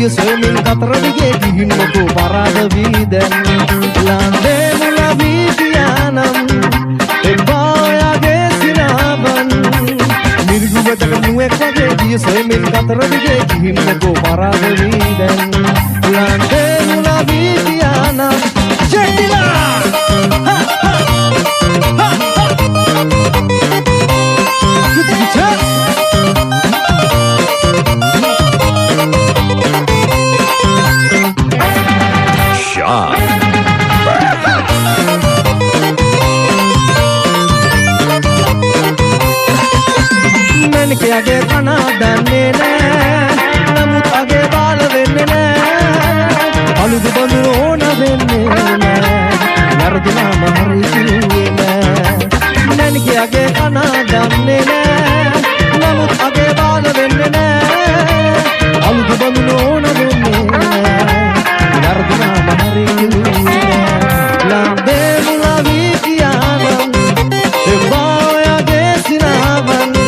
දිය සොයමින් කතර දිගේ ගිහින් මොකෝ පරාද වී දැන් ලන්දේ මුල වී ගියානම් එපා ඔයාගේ සිනාවන් මිරිගුවටක නුවෙක් වගේ දිය සොයමින් කතර දිගේ ගිහින් මොකෝ පරාද වී දැන් ලන්දේ මුල වී ගියානම් ජෙටිලා අගේ කනා දන්නේ නෑ නමුත් අගේ බාල වෙන්නේ නෑ අලුත් බඳුන ඕන වෙන්නේ නෑ වර්ධනාම හරි කිව්වේ නෑ නැන්ගේ අගේ කනා දන්නේ නෑ නමුත් අගේ බාල වෙන්නේ නෑ අලුත් බඳුන ඕන වෙන්නේ නෑ වර්ධනාම හරි කිව්වේ නෑ ලම්බේ මුලවී කියානම් එපා ඔයාගේ සිනාවන්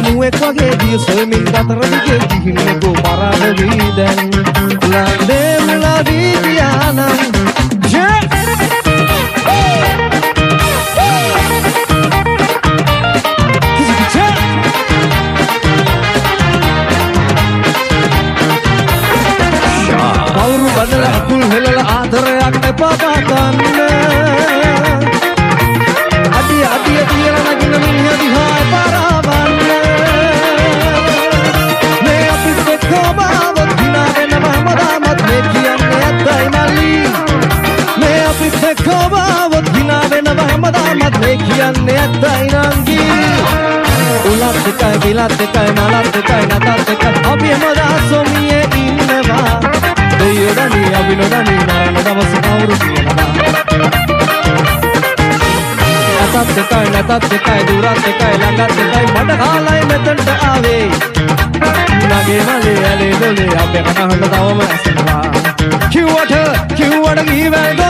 නුවෙක් වගේ දිය සොයමින් කතර දිගේ ගිහින් මොකෝ පරාද වී දැන් ලන්දේ මුල වී ගියානම් කවුරු බදලා අකුල් හෙලලා ආදරයක් එපා ගන්න අඩිය අඩිය කියලා නගින මිනිහ දිහා පාරවන්න මේ අපිත් එක්කමවත් දිනා වෙන මහමදාමත් මේ කියන්නේ ඇත්තයි මල්ලි මේ අපිත් එක්කමවත් දිනා වෙන මහමදාමත් මේ කියන්නේ ඇත්තයි නංගි උලත් එකයි බිලත් එකයි මලත් එකයි නතත් එකයි අපි හැමදා සොමියේ ඉන්නවා දෙයෝදනි අවිනෝදනි නරන දවස කවුරු කියනවා නැතත් එකයි දුරත් එකයි ළඟත් එකයි මඩ කාලයි මෙතනට ආවේ නගේ මලේ ඇලේ දොලේ අපේ කනහඬ තවම ඇසෙනවා කිව්වට ගිහිවැල්